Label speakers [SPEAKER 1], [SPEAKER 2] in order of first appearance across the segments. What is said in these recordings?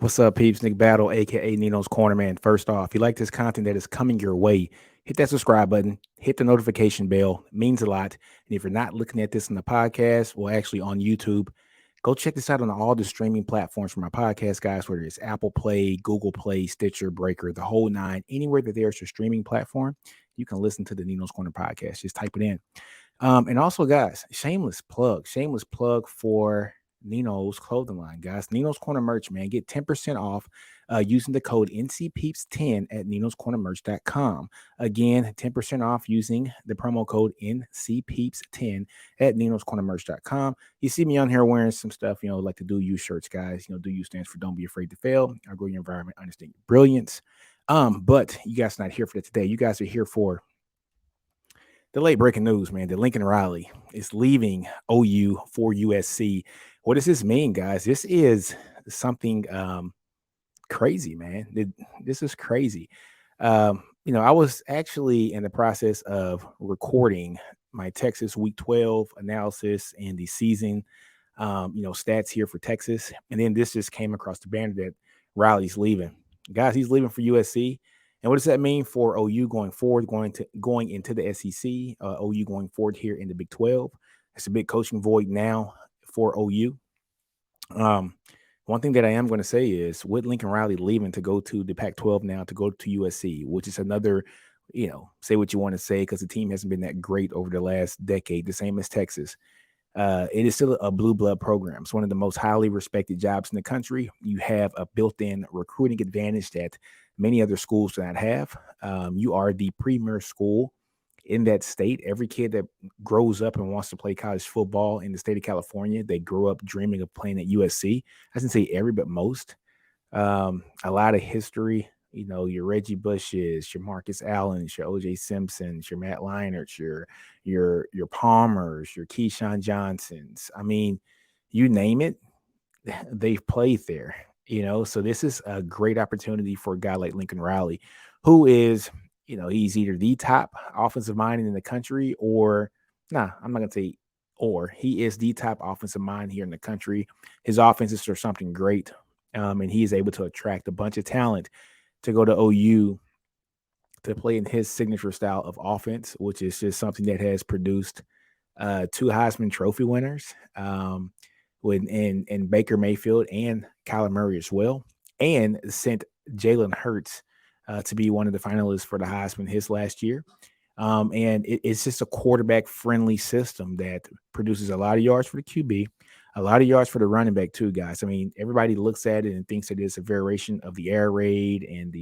[SPEAKER 1] What's up, peeps? Nick Battle, aka Nino's Corner, man. First off, if you like this content that is coming your way, hit that subscribe button, hit the notification bell. It means a lot. And if you're not looking at this on the podcast, well, actually on YouTube, go check this out on all the streaming platforms for my podcast, guys, whether it's Apple Play, Google Play, Stitcher, Breaker, the whole nine. Anywhere that there's a streaming platform, you can listen to the Nino's Corner podcast. Just type it in. And also, guys, shameless plug for Nino's clothing line, guys. Nino's Corner merch, man. Get 10% off using the code NCPeeps10 at ninoscornermerch.com. Again, 10% off using the promo code NCPeeps10 at ninoscornermerch.com. You see me on here wearing some stuff, like the Do You shirts, guys. Do You stands for Don't Be Afraid to Fail. Outgrow your environment, understand your brilliance. But you guys are not here for that today. You guys are here for the late breaking news, man, that Lincoln Riley is leaving OU for USC. What does this mean, guys? This is something crazy, man. This is crazy. I was actually in the process of recording my Texas Week 12 analysis and the season, stats here for Texas. And then this just came across the banner that Riley's leaving. Guys, he's leaving for USC. And what does that mean for OU going forward, going into the SEC, OU going forward here in the Big 12? It's a big coaching void now for OU. One thing that I am going to say is with Lincoln Riley leaving to go to the Pac-12 now, to go to USC, which is another, say what you want to say, because the team hasn't been that great over the last decade, the same as Texas. It is still a blue blood program. It's one of the most highly respected jobs in the country. You have a built-in recruiting advantage that many other schools do not have. You are the premier school in that state. Every kid that grows up and wants to play college football in the state of California, they grow up dreaming of playing at USC. I shouldn't say every, but most. A lot of history. Your Reggie Bushes, your Marcus Allens, your OJ Simpsons, your Matt Leinerts, your Palmers, your Keyshawn Johnsons. I mean, you name it, they've played there. So this is a great opportunity for a guy like Lincoln Riley, who is, he's either the top offensive mind in the country or, I'm not going to say or, he is the top offensive mind here in the country. His offenses are something great, and he is able to attract a bunch of talent to go to OU to play in his signature style of offense, which is just something that has produced two Heisman Trophy winners, in Baker Mayfield and Kyler Murray as well, and sent Jalen Hurts to be one of the finalists for the Heisman his last year. And it's just a quarterback-friendly system that produces a lot of yards for the QB, a lot of yards for the running back too, guys. I mean, everybody looks at it and thinks that it's a variation of the air raid and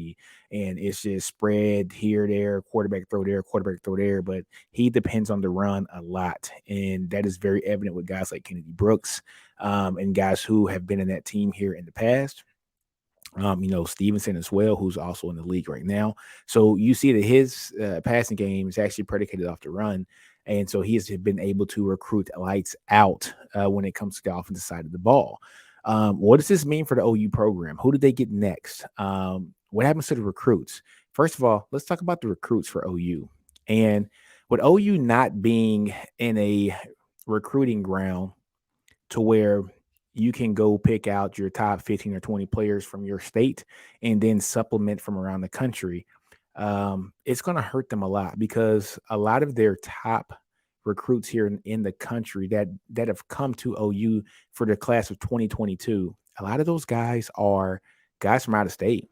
[SPEAKER 1] it's just spread here, there, quarterback throw there. But he depends on the run a lot, and that is very evident with guys like Kennedy Brooks, and guys who have been in that team here in the past. Stevenson as well, who's also in the league right now. So you see that his passing game is actually predicated off the run. And so he has been able to recruit lights out when it comes to the offensive side of the ball. What does this mean for the OU program? Who did they get next? What happens to the recruits? First of all, let's talk about the recruits for OU. And with OU not being in a recruiting ground to where you can go pick out your top 15 or 20 players from your state and then supplement from around the country, it's going to hurt them a lot, because a lot of their top recruits here in the country that have come to OU for the class of 2022, a lot of those guys are guys from out of state.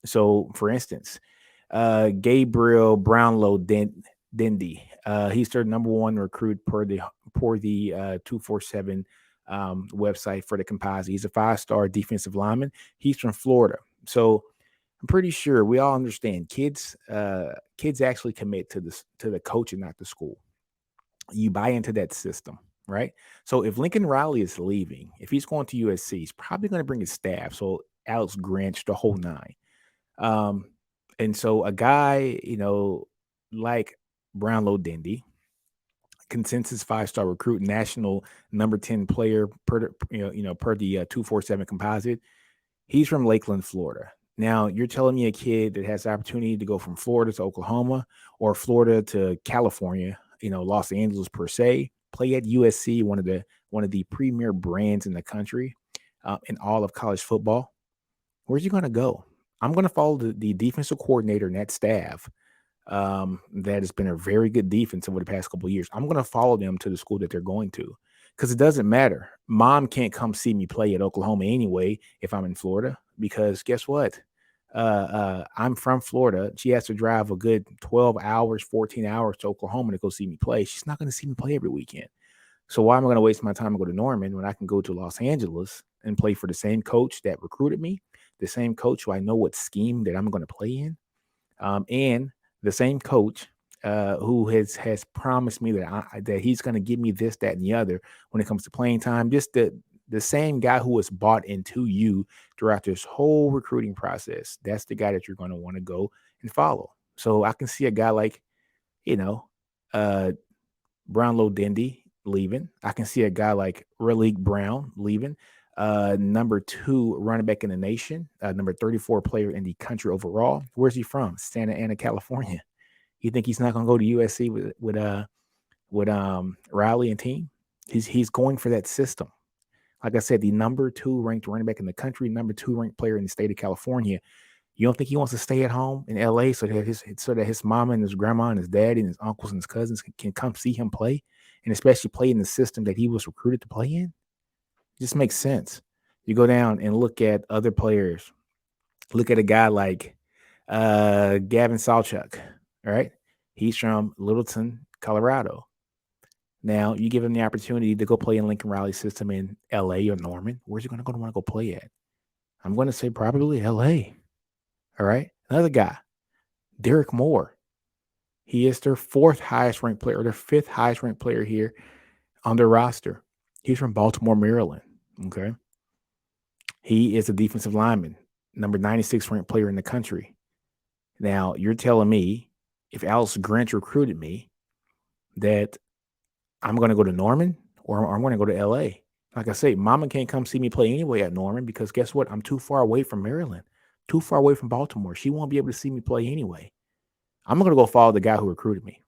[SPEAKER 1] So, for instance, Gabriel Brownlow Dindy, he's their number one recruit per the 247 website for the composite. He's a 5-star defensive lineman. He's from Florida. So I'm pretty sure we all understand kids actually commit to the coach and not the school. You buy into that system, right? So if Lincoln Riley is leaving, if he's going to USC, he's probably going to bring his staff. So Alex Grinch, the whole nine. And so a guy, like Brownlow Dindy, consensus 5-star recruit, national number 10 player per the 247 composite. He's from Lakeland, Florida. Now, you're telling me a kid that has the opportunity to go from Florida to Oklahoma or Florida to California, Los Angeles per se, play at USC, one of the premier brands in the country, in all of college football. Where's he going to go? I'm going to follow the defensive coordinator and that staff that has been a very good defense over the past couple of years. I'm going to follow them to the school that they're going to because it doesn't matter. Mom can't come see me play at Oklahoma anyway if I'm in Florida because guess what? I'm from Florida. She has to drive a good 12 hours, 14 hours to Oklahoma to go see me play. She's not going to see me play every weekend. So why am I going to waste my time and go to Norman when I can go to Los Angeles and play for the same coach that recruited me, the same coach who I know what scheme that I'm going to play in, and the same coach who has promised me that he's going to give me this, that, and the other when it comes to playing time. Just the same guy who was bought into you throughout this whole recruiting process. That's the guy that you're going to want to go and follow. So I can see a guy like, you know, uh, Brownlow Dindy leaving. I can see a guy like Raleigh Brown leaving. Number 2 running back in the nation, number 34 player in the country overall. Where's he from? Santa Ana, California. You think he's not going to go to USC with Riley and team? He's going for that system. Like I said, the number 2 ranked running back in the country, number 2 ranked player in the state of California. You don't think he wants to stay at home in LA so that his mama and his grandma and his dad and his uncles and his cousins can come see him play, and especially play in the system that he was recruited to play in? It just makes sense. You go down and look at other players. Look at a guy like Gavin Sawchuk, all right? He's from Littleton, Colorado. Now, you give him the opportunity to go play in Lincoln Riley's system in LA or Norman. Where's he going to want to go play at? I'm going to say probably LA. All right. Another guy, Derek Moore. He is their 4th highest ranked player, or their 5th highest ranked player here on their roster. He's from Baltimore, Maryland. Okay. He is a defensive lineman, number 96 ranked player in the country. Now, you're telling me if Alice Grinch recruited me that I'm going to go to Norman or I'm going to go to LA. Like I say, mama can't come see me play anyway at Norman because guess what? I'm too far away from Maryland, too far away from Baltimore. She won't be able to see me play anyway. I'm going to go follow the guy who recruited me.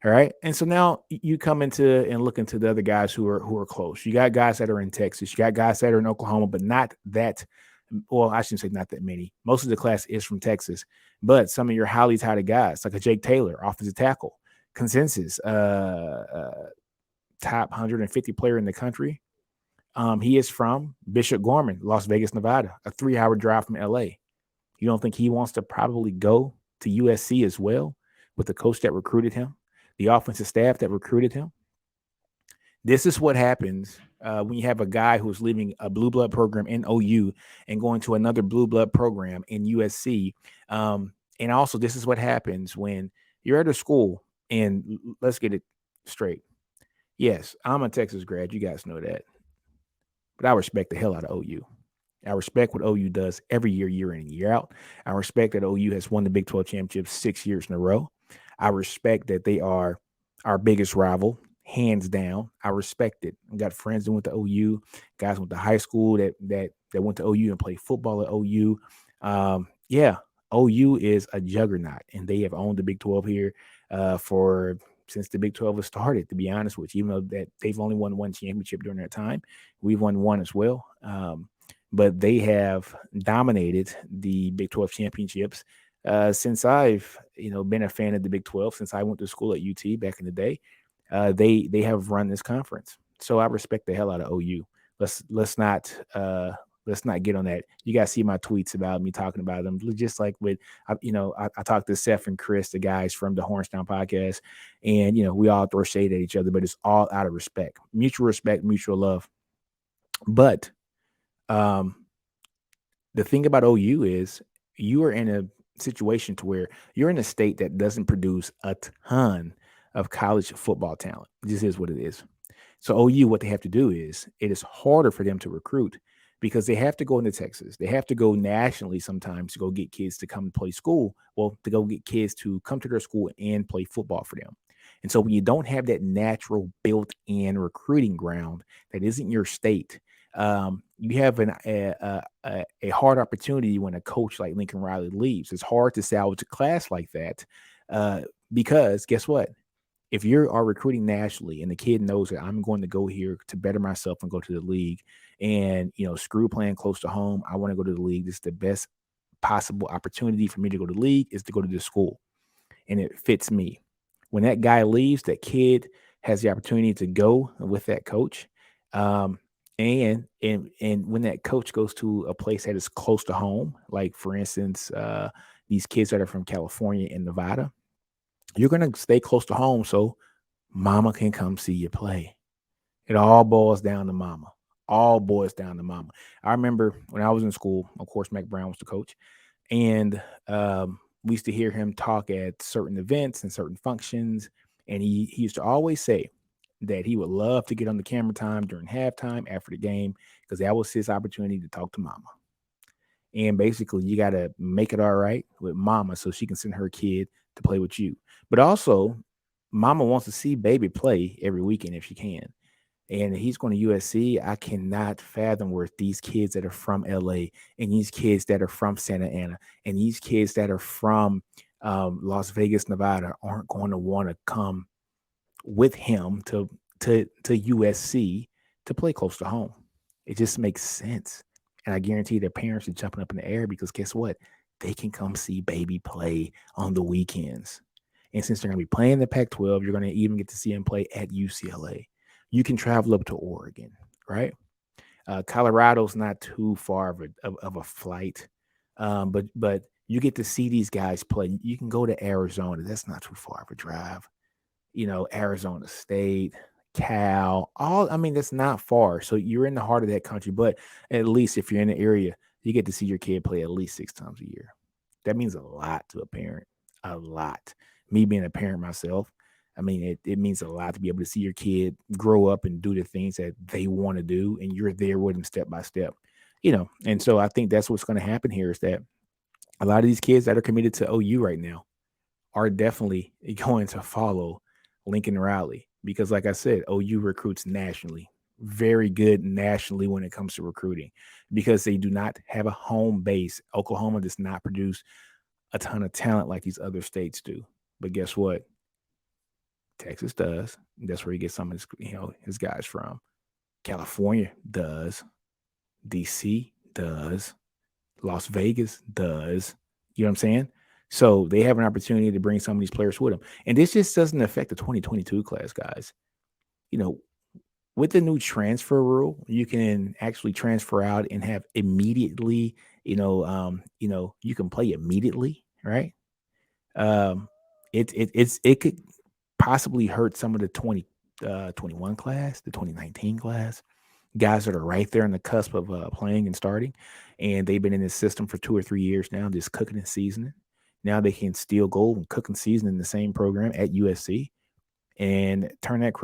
[SPEAKER 1] All right. And so now you come into and look into the other guys who are close. You got guys that are in Texas. You got guys that are in Oklahoma, but not that. Well, I shouldn't say not that many. Most of the class is from Texas, but some of your highly touted guys, like a Jake Taylor, offensive tackle, consensus, top 150 player in the country. He is from Bishop Gorman, Las Vegas, Nevada, a 3-hour drive from LA. You don't think he wants to probably go to USC as well with the coach that recruited him, the offensive staff that recruited him? This is what happens when you have a guy who's leaving a blue blood program in OU and going to another blue blood program in USC. And also, this is what happens when you're at a school, and let's get it straight. Yes, I'm a Texas grad. You guys know that. But I respect the hell out of OU. I respect what OU does every year, year in and year out. I respect that OU has won the Big 12 championship 6 years in a row. I respect that they are our biggest rival, hands down. I respect it. I got friends that went to OU, guys went to high school that went to OU and played football at OU. Yeah, OU is a juggernaut, and they have owned the Big 12 here for since the Big 12 was started, to be honest with you. Even though that they've only won one championship during that time, we've won one as well. But they have dominated the Big 12 championships since I've been a fan of the Big 12. Since I went to school at UT back in the day, they have run this conference. So I respect the hell out of OU. Let's not get on that. You guys see my tweets about me talking about them, just like with I talked to Seth and Chris, the guys from the Hornstown podcast, and we all throw shade at each other, but it's all out of respect, mutual love. But the thing about OU is you are in a situation to where you're in a state that doesn't produce a ton of college football talent. This is what it is. So OU, what they have to do is it is harder for them to recruit because they have to go into Texas. They have to go nationally sometimes to go get kids to come and play school. Well, to go get kids to come to their school and play football for them. And so when you don't have that natural built-in recruiting ground that isn't your state, you have a hard opportunity when a coach like Lincoln Riley leaves. It's hard to salvage a class like that because guess what? if you are recruiting nationally and the kid knows that I'm going to go here to better myself and go to the league, and screw playing close to home, I want to go to the league. This is the best possible opportunity for me to go to the league is to go to this school, and it fits me. When that guy leaves, that kid has the opportunity to go with that coach. Um, and when that coach goes to a place that is close to home, like for instance, these kids that are from California and Nevada, you're gonna stay close to home so mama can come see you play. It all boils down to mama. All boils down to mama. I remember when I was in school, of course, Mac Brown was the coach, and we used to hear him talk at certain events and certain functions. And he used to always say that he would love to get on the camera time during halftime after the game because that was his opportunity to talk to mama. And basically, you got to make it all right with mama so she can send her kid to play with you. But also, mama wants to see baby play every weekend if she can, and he's going to USC. I cannot fathom where these kids that are from LA and these kids that are from Santa Ana and these kids that are from Las Vegas, Nevada aren't going to want to come with him to USC to play close to home. It just makes sense. And I guarantee their parents are jumping up in the air because guess what? They can come see baby play on the weekends. And since they're going to be playing the Pac 12, you're going to even get to see him play at UCLA. You can travel up to Oregon, right? Colorado's not too far of a flight, but you get to see these guys play. You can go to Arizona. That's not too far of a drive. Arizona State, Cal, all I mean, that's not far. So you're in the heart of that country, but at least if you're in the area, you get to see your kid play at least 6 times a year. That means a lot to a parent. A lot. Me being a parent myself, I mean, it means a lot to be able to see your kid grow up and do the things that they want to do, and you're there with them step by step. And so I think that's what's going to happen here is that a lot of these kids that are committed to OU right now are definitely going to follow Lincoln Riley because, like I said, OU recruits nationally, very good nationally when it comes to recruiting because they do not have a home base. Oklahoma does not produce a ton of talent like these other states do. But guess what? Texas does. That's where he gets some of his guys from. California does. DC does. Las Vegas does. You know what I'm saying? So they have an opportunity to bring some of these players with them. And this just doesn't affect the 2022 class, guys. With the new transfer rule, you can actually transfer out and have immediately, you can play immediately, right? Um, it could possibly hurt some of the 2021 class, the 2019 class, guys that are right there on the cusp of playing and starting, and they've been in this system for 2 or 3 years now, just cooking and seasoning. Now they can steal gold and cook and season in the same program at USC and turn that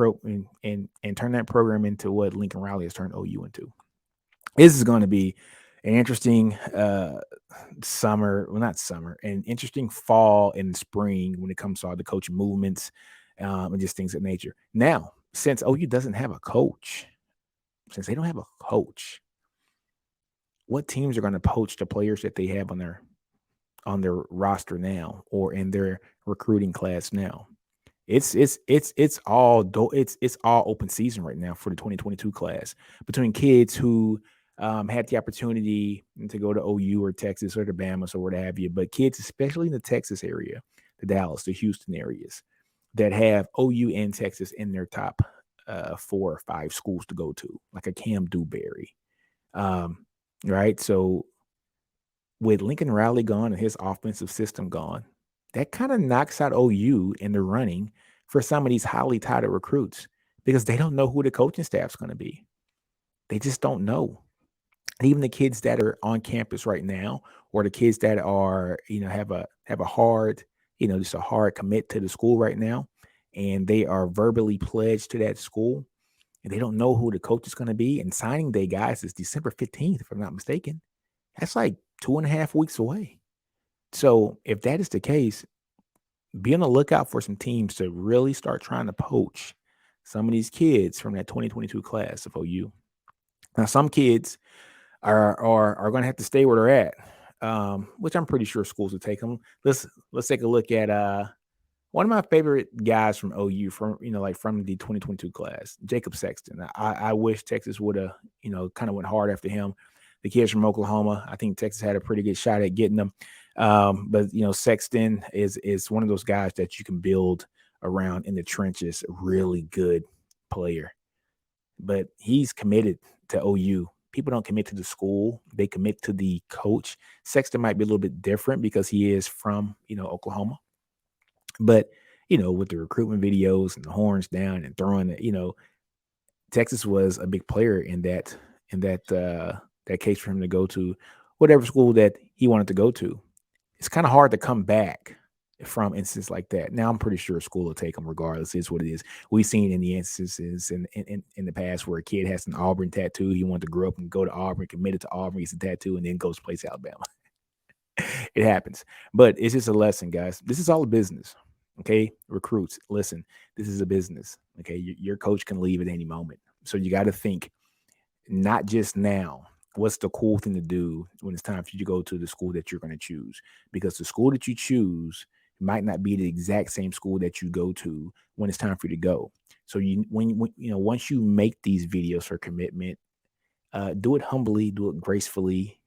[SPEAKER 1] and turn that program into what Lincoln Riley has turned OU into. This is going to be an interesting summer, well, not summer, an interesting fall and spring when it comes to all the coaching movements and just things of nature. Now, since OU doesn't have a coach, since they don't have a coach, what teams are going to poach the players that they have on their roster now or in their recruiting class now? It's all open season right now for the 2022 class between kids who had the opportunity to go to OU or Texas or the Bamas or what have you, but kids, especially in the Texas area, the Dallas, the Houston areas, that have OU and Texas in their top 4 or 5 schools to go to, like a Cam Dewberry. Right. So with Lincoln Riley gone and his offensive system gone, that kind of knocks out OU in the running for some of these highly touted recruits because they don't know who the coaching staff's going to be. They just don't know. And even the kids that are on campus right now, or the kids that are, have a hard, just a hard commit to the school right now, and they are verbally pledged to that school, and they don't know who the coach is going to be. And signing day, guys, is December 15th, if I'm not mistaken. That's like 2.5 weeks away. So if that is the case, be on the lookout for some teams to really start trying to poach some of these kids from that 2022 class of OU. Now, some kids are going to have to stay where they're at, which I'm pretty sure schools will take them. Let's take a look at One of my favorite guys from OU, from like from the 2022 class, Jacob Sexton. I wish Texas would have kind of went hard after him. The kids from Oklahoma, I think Texas had a pretty good shot at getting them. But Sexton is one of those guys that you can build around in the trenches. Really good player, but he's committed to OU. People don't commit to the school; they commit to the coach. Sexton might be a little bit different because he is from Oklahoma, but with the recruitment videos and the horns down and throwing it, Texas was a big player in that case for him to go to whatever school that he wanted to go to. It's kind of hard to come back from instances like that. Now I'm pretty sure a school will take him regardless. It's what it is. We've seen in the instances in the past where a kid has an Auburn tattoo. He wanted to grow up and go to Auburn, committed to Auburn, gets a tattoo, and then goes to play Alabama. It happens. But it's just a lesson, guys. This is all a business. Okay. Recruits, listen, this is a business. Okay. Your coach can leave at any moment. So you got to think not just now. What's the cool thing to do when it's time for you to go to the school that you're going to choose? Because the school that you choose might not be the exact same school that you go to when it's time for you to go. So when once you make these videos for commitment, do it humbly, do it gracefully,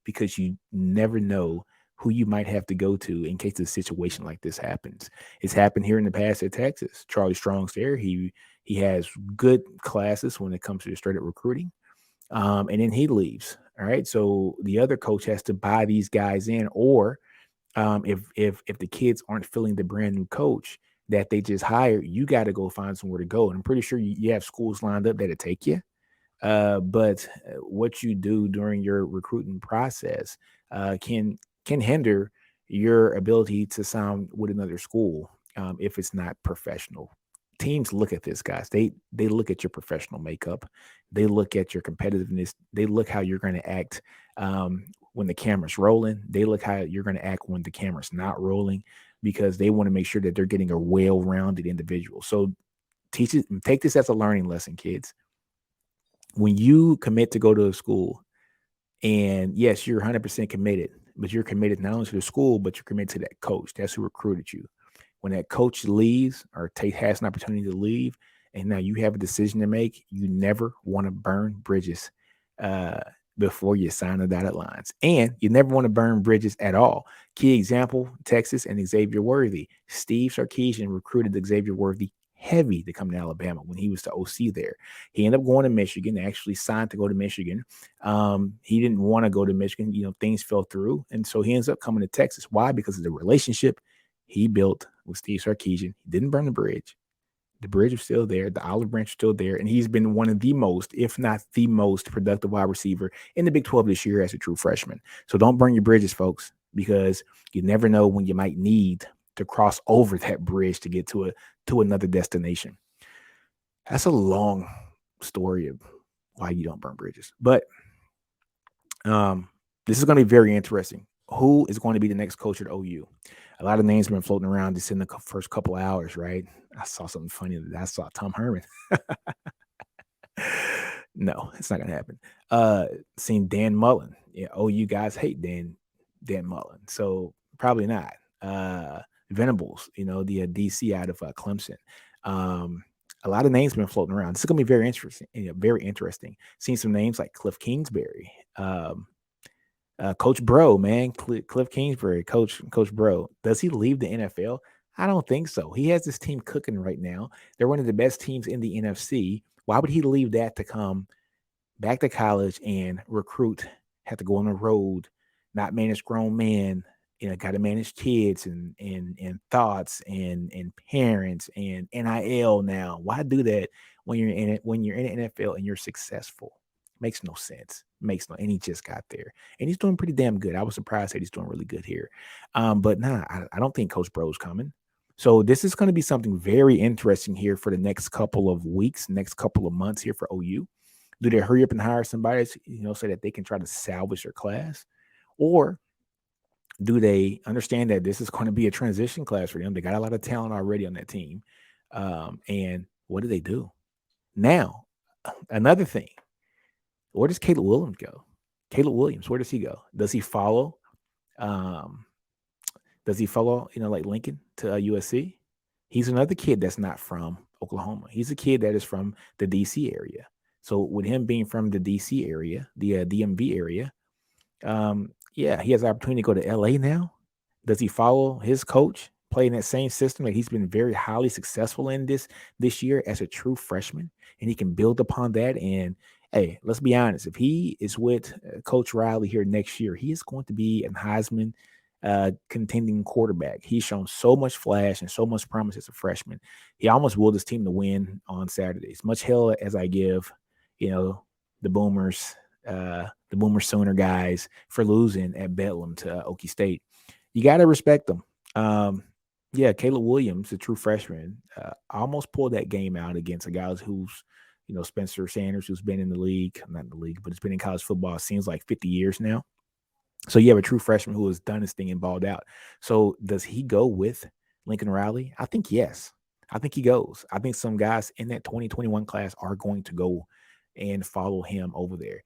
[SPEAKER 1] because you never know who you might have to go to in case a situation like this happens. It's happened here in the past at Texas. Charlie Strong's there. He has good classes when it comes to the straight up recruiting, and then he leaves. All right, so the other coach has to buy these guys in, or if the kids aren't feeling the brand new coach that they just hired, you got to go find somewhere to go. And I'm pretty sure you have schools lined up that'll take you. But what you do during your recruiting process can hinder your ability to sign with another school if it's not professional. Teams look at this, guys. They look at your professional makeup. They look at your competitiveness. They look how you're going to act when the camera's rolling. They look how you're going to act when the camera's not rolling, because they want to make sure that they're getting a well-rounded individual. So take this as a learning lesson, kids. When you commit to go to a school, and yes, you're 100% committed, but you're committed not only to the school, but you're committed to that coach. That's who recruited you. When that coach leaves or has an opportunity to leave, and now you have a decision to make, you never want to burn bridges uh, before you sign the dotted lines. And you never want to burn bridges at all. Key example, Texas and Xavier Worthy. Steve Sarkisian recruited Xavier Worthy heavy to come to Alabama when he was the OC there. He ended up going to Michigan, actually signed to go to Michigan. He didn't want to go to Michigan. Things fell through. And so he ends up coming to Texas. Why? Because of the relationship he built with Steve Sarkisian. He didn't burn the bridge. The bridge is still there. The olive branch is still there. And he's been one of the most, if not the most productive wide receiver in the Big 12 this year as a true freshman. So don't burn your bridges, folks, because you never know when you might need to cross over that bridge to get to another destination. That's a long story of why you don't burn bridges. But this is going to be very interesting. Who is going to be the next coach at OU? A lot of names have been floating around just in the first couple of hours, right? I saw something funny. I saw Tom Herman. No, it's not going to happen. Seen Dan Mullen. Yeah, OU guys hate Dan Mullen. So probably not. Venables, the DC out of Clemson. A lot of names have been floating around. This is going to be very interesting. Very interesting. Seen some names like Cliff Kingsbury. Coach Bro, man, Cliff Kingsbury, Coach Bro. Does he leave the NFL? I don't think so. He has this team cooking right now. They're one of the best teams in the NFC. Why would he leave that to come back to college and recruit, have to go on the road, not manage grown men, got to manage kids and thoughts and parents and NIL now. Why do that when you're in it, when you're in the NFL and you're successful? Makes no sense. And he just got there. And he's doing pretty damn good. I was surprised that he's doing really good here. But I don't think Coach Bro's coming. So this is going to be something very interesting here for the next couple of weeks, next couple of months here for OU. Do they hurry up and hire somebody, so that they can try to salvage their class? Or do they understand that this is going to be a transition class for them? They got a lot of talent already on that team. And what do? Now, another thing. Where does Caleb Williams go? Caleb Williams, where does he go? Does he follow Does he follow, like Lincoln to USC? He's another kid that's not from Oklahoma. He's a kid that is from the DC area. So with him being from the DC area, the DMV area, yeah, he has the opportunity to go to LA now. Does he follow his coach, play in that same system that he's been very highly successful in this year as a true freshman, and he can build upon that? And hey, let's be honest, if he is with Coach Riley here next year, he is going to be an Heisman contending quarterback. He's shown so much flash and so much promise as a freshman. He almost willed his team to win on Saturdays. Much hell as I give, you know, the Boomers, the Boomer Sooner guys for losing at Bedlam to Okie State. You got to respect them. Yeah, Caleb Williams, a true freshman, almost pulled that game out against a guy who's, Spencer Sanders, who's been in the league, not in the league, but it's been in college football, it seems like 50 years now. So you have a true freshman who has done his thing and balled out. So does he go with Lincoln Riley? I think yes. I think he goes. I think some guys in that 2021 class are going to go and follow him over there.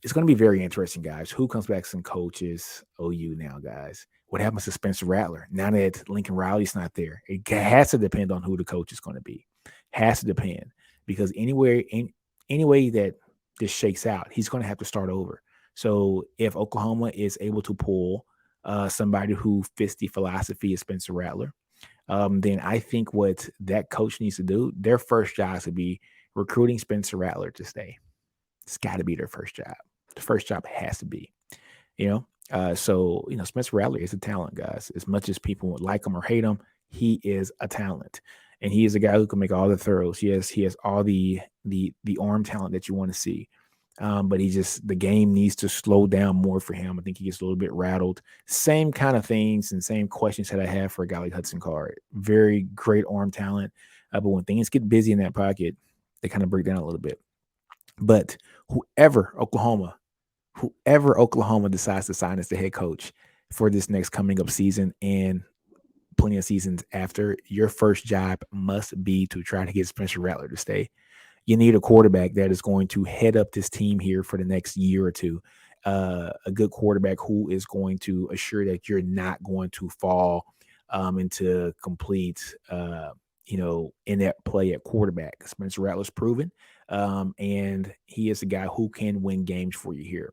[SPEAKER 1] It's going to be very interesting, guys. Who comes back some coaches? OU now, guys. What happens to Spencer Rattler now that Lincoln Riley's not there? It has to depend on who the coach is going to be. Has to depend, because any way that this shakes out, he's going to have to start over. So if Oklahoma is able to pull somebody who fits the philosophy of Spencer Rattler, then I think what that coach needs to do, their first job is to be recruiting Spencer Rattler to stay. It's got to be their first job. The first job has to be, so Spencer Rattler is a talent, guys. As much as people would like him or hate him, he is a talent, and he is a guy who can make all the throws. He has all the arm talent that you want to see. But the game needs to slow down more for him. I think he gets a little bit rattled. Same kind of things and same questions that I have for a guy like Hudson Card. Very great arm talent, but when things get busy in that pocket, they kind of break down a little bit. But whoever Oklahoma decides to sign as the head coach for this next coming up season and plenty of seasons after, your first job must be to try to get Spencer Rattler to stay. You need a quarterback that is going to head up this team here for the next year or two. A good quarterback who is going to assure that you're not going to fall into complete, inept play at quarterback. Spencer Rattler's proven, and he is a guy who can win games for you here.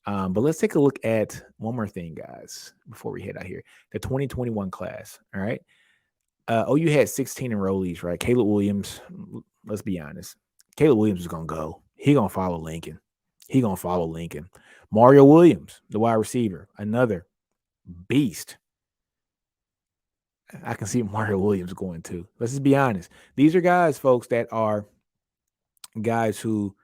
[SPEAKER 1] But let's take a look at one more thing, guys, before we head out here. The 2021 class, all right? OU had 16 enrollees, right? Caleb Williams, let's be honest. Caleb Williams is going to go. He going to follow Lincoln. Mario Williams, the wide receiver, another beast. I can see Mario Williams going too. Let's just be honest. These are guys, folks, that are guys who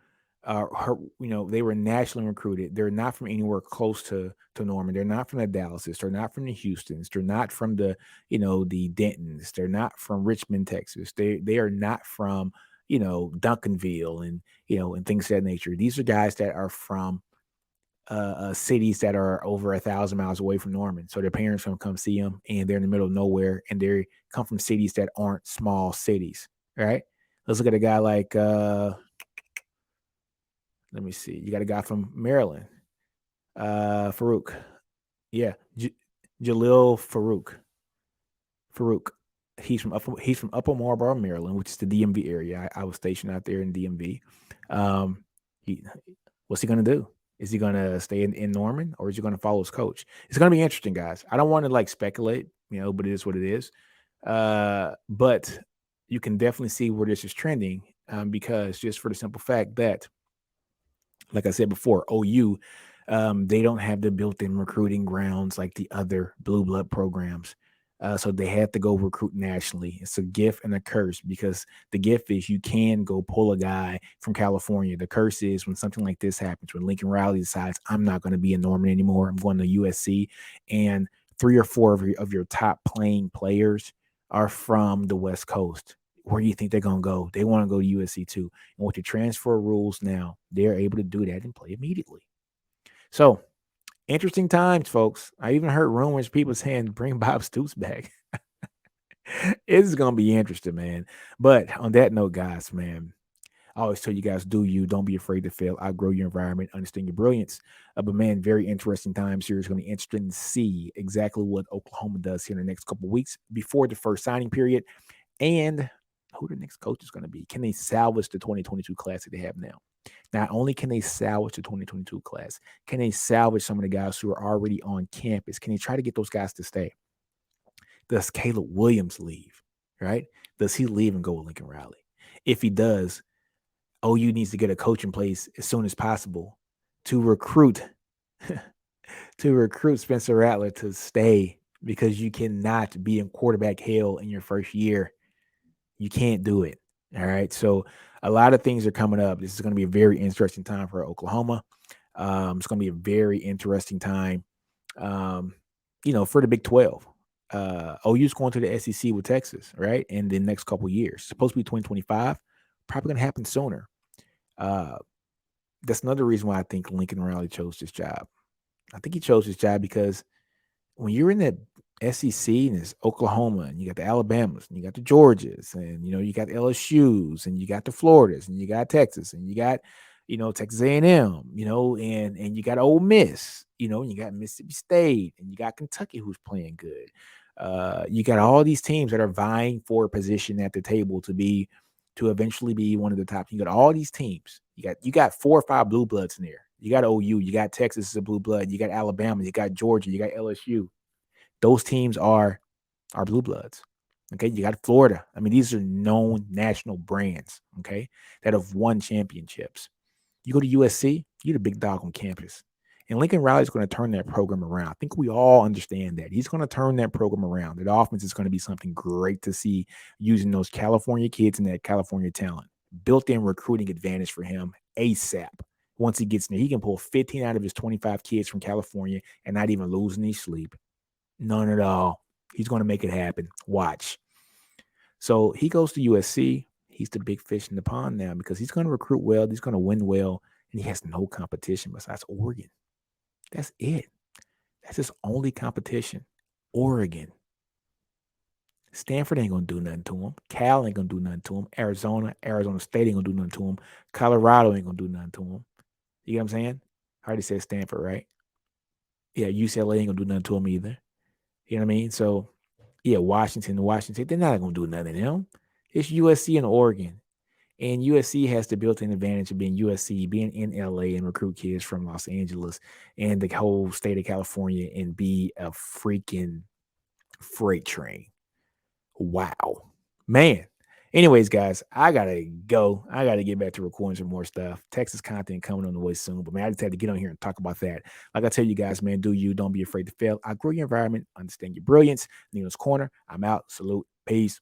[SPEAKER 1] they were nationally recruited. They're not from anywhere close to Norman. They're not from the Dallases. They're not from the Houstons. They're not from the the Dentons. They're not from Richmond, Texas. They are not from Duncanville and things of that nature. These are guys that are from cities that are over 1,000 miles away from Norman. So their parents gonna come see them, and they're in the middle of nowhere, and they come from cities that aren't small cities. Right? Let's look at a guy like let me see. You got a guy from Maryland, Farouk. Yeah, Jalil Farouk. He's from Upper Marlboro, Maryland, which is the DMV area. I was stationed out there in DMV. What's he gonna do? Is he gonna stay in Norman, or is he gonna follow his coach? It's gonna be interesting, guys. I don't want to speculate, but it is what it is. But you can definitely see where this is trending, because just for the simple fact that, like I said before, OU, they don't have the built-in recruiting grounds like the other blue blood programs. So they have to go recruit nationally. It's a gift and a curse, because the gift is you can go pull a guy from California. The curse is when something like this happens, when Lincoln Riley decides, I'm not going to be in Norman anymore, I'm going to USC, and 3 or 4 of your top playing players are from the West Coast. Where do you think they're going to go? They want to go to USC too. And with the transfer rules now, they're able to do that and play immediately. So, interesting times, folks. I even heard rumors, people saying, bring Bob Stoops back. It's going to be interesting, man. But on that note, guys, man, I always tell you guys, do you, don't be afraid to fail, outgrow your environment, understand your brilliance. But man, very interesting times here. It's going to be interesting to see exactly what Oklahoma does here in the next couple of weeks before the first signing period, and who the next coach is going to be. Can they salvage the 2022 class that they have now? Not only can they salvage the 2022 class, can they salvage some of the guys who are already on campus? Can they try to get those guys to stay? Does Caleb Williams leave? Right? Does he leave and go with Lincoln Riley? If he does, OU needs to get a coach in place as soon as possible to recruit Spencer Rattler to stay, because you cannot be in quarterback hell in your first year. You can't do it. All right. So a lot of things are coming up. This is going to be a very interesting time for Oklahoma. It's going to be a very interesting time, for the Big 12. OU's going to the SEC with Texas, right? In the next couple of years. It's supposed to be 2025. Probably going to happen sooner. That's another reason why I think Lincoln Riley chose this job. I think he chose this job because when you're in the SEC and it's Oklahoma and you got the Alabamas and you got the Georgias and you got the LSUs and you got the Floridas and you got Texas and you got Texas A&M, and you got Ole Miss, and you got Mississippi State and you got Kentucky who's playing good. You got all these teams that are vying for a position at the table to eventually be one of the top. You got all these teams. You got 4 or 5 blue bloods in there. You got OU, you got Texas as a blue blood, you got Alabama, you got Georgia, you got LSU. Those teams are blue bloods. Okay, you got Florida. I mean, these are known national brands, okay, that have won championships. You go to USC, you're the big dog on campus. And Lincoln Riley is going to turn that program around. I think we all understand that. He's going to turn that program around. The offense is going to be something great to see, using those California kids and that California talent. Built-in recruiting advantage for him ASAP. Once he gets in there, he can pull 15 out of his 25 kids from California and not even lose any sleep. None at all. He's going to make it happen. Watch. So he goes to USC. He's the big fish in the pond now because he's going to recruit well. He's going to win well. And he has no competition besides Oregon. That's it. That's his only competition. Oregon. Stanford ain't going to do nothing to him. Cal ain't going to do nothing to him. Arizona State ain't going to do nothing to him. Colorado ain't going to do nothing to him. You know what I'm saying? I already said Stanford, right? Yeah, UCLA ain't going to do nothing to him either. You know what I mean? So, yeah, Washington, they're not going to do nothing to him. It's USC and Oregon. And USC has the built-in advantage of being USC, being in LA and recruit kids from Los Angeles and the whole state of California and be a freaking freight train. Wow. Man. Anyways, guys, I got to go. I got to get back to recording some more stuff. Texas content coming on the way soon. But, man, I just had to get on here and talk about that. Like I tell you guys, man, don't be afraid to fail. Outgrow your environment. Understand your brilliance. NinosCorner. I'm out. Salute. Peace.